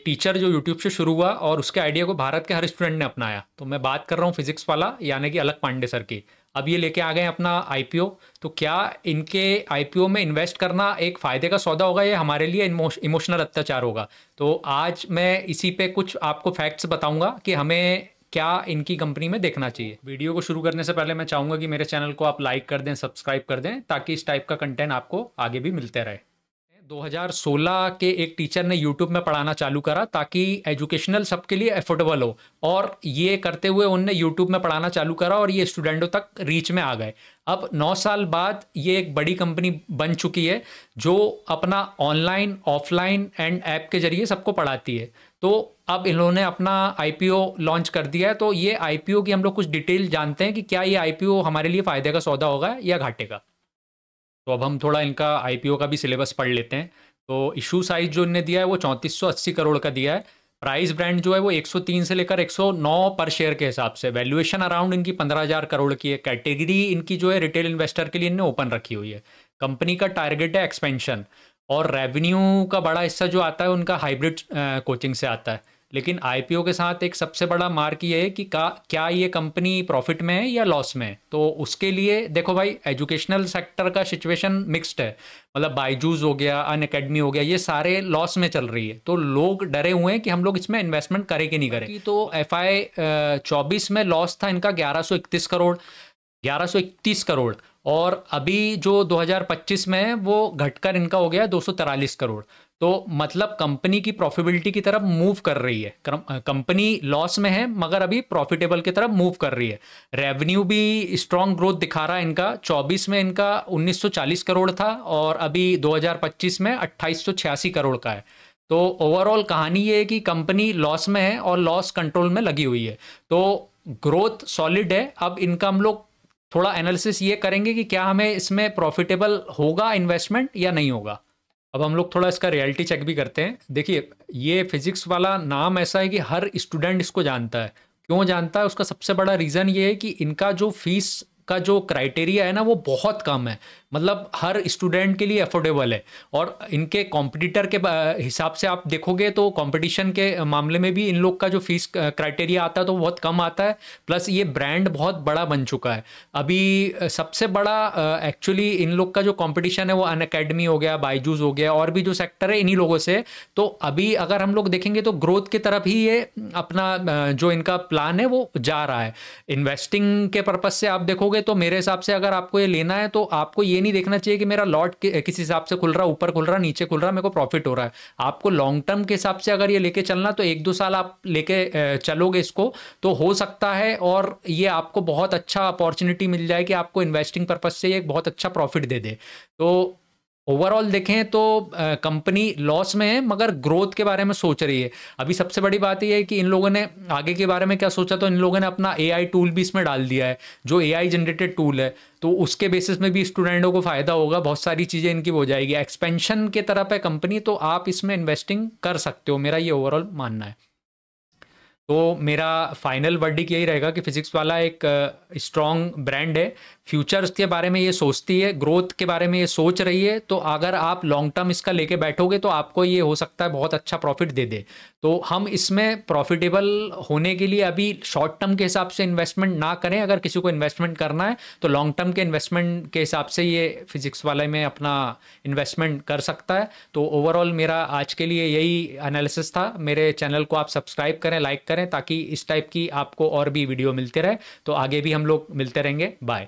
Teacher जो YouTube से शुरू हुआ और उसके आइडिया को भारत के हर स्टूडेंट ने अपनाया। तो मैं बात कर रहा हूँ फिजिक्स वाला यानी कि अलख पांडे सर की। अब ये लेके आ गए अपना आईपीओ। तो क्या इनके आईपीओ में इन्वेस्ट करना एक फ़ायदे का सौदा होगा या हमारे लिए इमोशनल अत्याचार होगा? तो आज मैं इसी पे कुछ आपको फैक्ट्स बताऊंगा कि हमें क्या इनकी कंपनी में देखना चाहिए। वीडियो को शुरू करने से पहले मैं चाहूँगा कि मेरे चैनल को आप लाइक कर दें, सब्सक्राइब कर दें, ताकि इस टाइप का कंटेंट आपको आगे भी मिलते रहे। 2016 के एक टीचर ने यूट्यूब में पढ़ाना चालू करा ताकि एजुकेशनल सबके लिए अफोर्डेबल हो, और ये करते हुए उनने यूट्यूब में पढ़ाना चालू करा और ये स्टूडेंटों तक रीच में आ गए। अब 9 साल बाद ये एक बड़ी कंपनी बन चुकी है जो अपना ऑनलाइन, ऑफलाइन एंड ऐप के जरिए सबको पढ़ाती है। तो अब इन्होंने अपना आईपीओ लॉन्च कर दिया है। तो ये आईपीओ की हम लोग कुछ डिटेल जानते हैं कि क्या ये आईपीओ हमारे लिए फ़ायदे का सौदा होगा या घाटे का। तो अब हम थोड़ा इनका आईपीओ का भी सिलेबस पढ़ लेते हैं। तो इशू साइज जो इनने दिया है वो 3480 करोड़ का दिया है। प्राइस ब्रांड जो है वो 103 से लेकर 109 पर शेयर के हिसाब से। वैल्यूएशन अराउंड इनकी 15,000 करोड़ की है। कैटेगरी इनकी जो है रिटेल इन्वेस्टर के लिए इन्हें ओपन रखी हुई है। कंपनी का टारगेट है एक्सपेंशन, और रेवेन्यू का बड़ा हिस्सा जो आता है उनका हाइब्रिड कोचिंग से आता है। लेकिन आईपीओ के साथ एक सबसे बड़ा मार्क ये है कि क्या ये कंपनी प्रॉफिट में है या लॉस में है। तो उसके लिए देखो भाई, एजुकेशनल सेक्टर का सिचुएशन मिक्स्ड है। मतलब बायजूस हो गया, अन अकेडमी हो गया, ये सारे लॉस में चल रही है। तो लोग डरे हुए हैं कि हम लोग इसमें इन्वेस्टमेंट करें कि नहीं करें। तो FY 24 में लॉस था इनका 1131 करोड़, और अभी जो 2025 में है वो घटकर इनका हो गया 243 करोड़। तो मतलब कंपनी की प्रॉफिटेबिलिटी की तरफ मूव कर रही है। कंपनी लॉस में है मगर अभी प्रॉफिटेबल की तरफ मूव कर रही है। रेवेन्यू भी स्ट्रॉन्ग ग्रोथ दिखा रहा है इनका। 24 में इनका 1940 करोड़ था और अभी 2025 में 2886 करोड़ का है। तो ओवरऑल कहानी ये है कि कंपनी लॉस में है और लॉस कंट्रोल में लगी हुई है। तो ग्रोथ सॉलिड है। अब इनका हम लोग थोड़ा एनालिसिस ये करेंगे कि क्या हमें इसमें प्रॉफिटेबल होगा इन्वेस्टमेंट या नहीं होगा। अब हम लोग थोड़ा इसका रियलिटी चेक भी करते हैं। देखिए, ये फिजिक्स वाला नाम ऐसा है कि हर स्टूडेंट इसको जानता है। क्यों जानता है? उसका सबसे बड़ा रीज़न ये है कि इनका जो फीस का जो क्राइटेरिया है ना वो बहुत कम है। मतलब हर स्टूडेंट के लिए अफोर्डेबल है। और इनके कॉम्पिटिटर के हिसाब से आप देखोगे तो कंपटीशन के मामले में भी इन लोग का जो फीस क्राइटेरिया आता है तो बहुत कम आता है। प्लस ये ब्रांड बहुत बड़ा बन चुका है। अभी सबसे बड़ा एक्चुअली इन लोग का जो कंपटीशन है वो अन अकेडमी हो गया, बायजूस हो गया, और भी जो सेक्टर है इन्हीं लोगों से। तो अभी अगर हम लोग देखेंगे तो ग्रोथ की तरफ ही ये अपना जो इनका प्लान है वो जा रहा है। इन्वेस्टिंग के पर्पज से आप देखोगे तो मेरे हिसाब से अगर आपको ये लेना है तो आपको ये नहीं देखना चाहिए कि मेरा लॉट किस हिसाब से खुल रहा, ऊपर खुल रहा, नीचे खुल रहा, मेरे को प्रॉफिट हो रहा है। आपको लॉन्ग टर्म के हिसाब से अगर ये लेके चलना तो 1-2 साल आप लेके चलोगे इसको तो हो सकता है, और ये आपको बहुत अच्छा अपॉर्चुनिटी मिल जाए कि आपको इन्वेस्टिंग पर्पज से ये एक बहुत अच्छा प्रॉफिट दे दे। तो ओवरऑल देखें तो कंपनी लॉस में है मगर ग्रोथ के बारे में सोच रही है। अभी सबसे बड़ी बात यह है कि इन लोगों ने आगे के बारे में क्या सोचा, तो इन लोगों ने अपना AI टूल भी इसमें डाल दिया है, जो AI जनरेटेड टूल है। तो उसके बेसिस में भी स्टूडेंटों को फ़ायदा होगा, बहुत सारी चीज़ें इनकी हो जाएगी। एक्सपेंशन के तरफ है कंपनी, तो आप इसमें इन्वेस्टिंग कर सकते हो, मेरा ये ओवरऑल मानना है। तो मेरा फाइनल वर्डिक यही रहेगा कि फिजिक्स वाला एक स्ट्रॉन्ग ब्रांड है। फ्यूचर्स के बारे में ये सोचती है, ग्रोथ के बारे में ये सोच रही है। तो अगर आप लॉन्ग टर्म इसका लेके बैठोगे तो आपको ये हो सकता है बहुत अच्छा प्रॉफिट दे दे। तो हम इसमें प्रॉफिटेबल होने के लिए अभी शॉर्ट टर्म के हिसाब से इन्वेस्टमेंट ना करें। अगर किसी को इन्वेस्टमेंट करना है तो लॉन्ग टर्म के इन्वेस्टमेंट के हिसाब से ये फिजिक्स वाले में अपना इन्वेस्टमेंट कर सकता है। तो ओवरऑल मेरा आज के लिए यही एनालिसिस था। मेरे चैनल को आप सब्सक्राइब करें, लाइक करें, ताकि इस टाइप की आपको और भी वीडियो मिलते रहे। तो आगे भी हम लोग मिलते रहेंगे। बाय।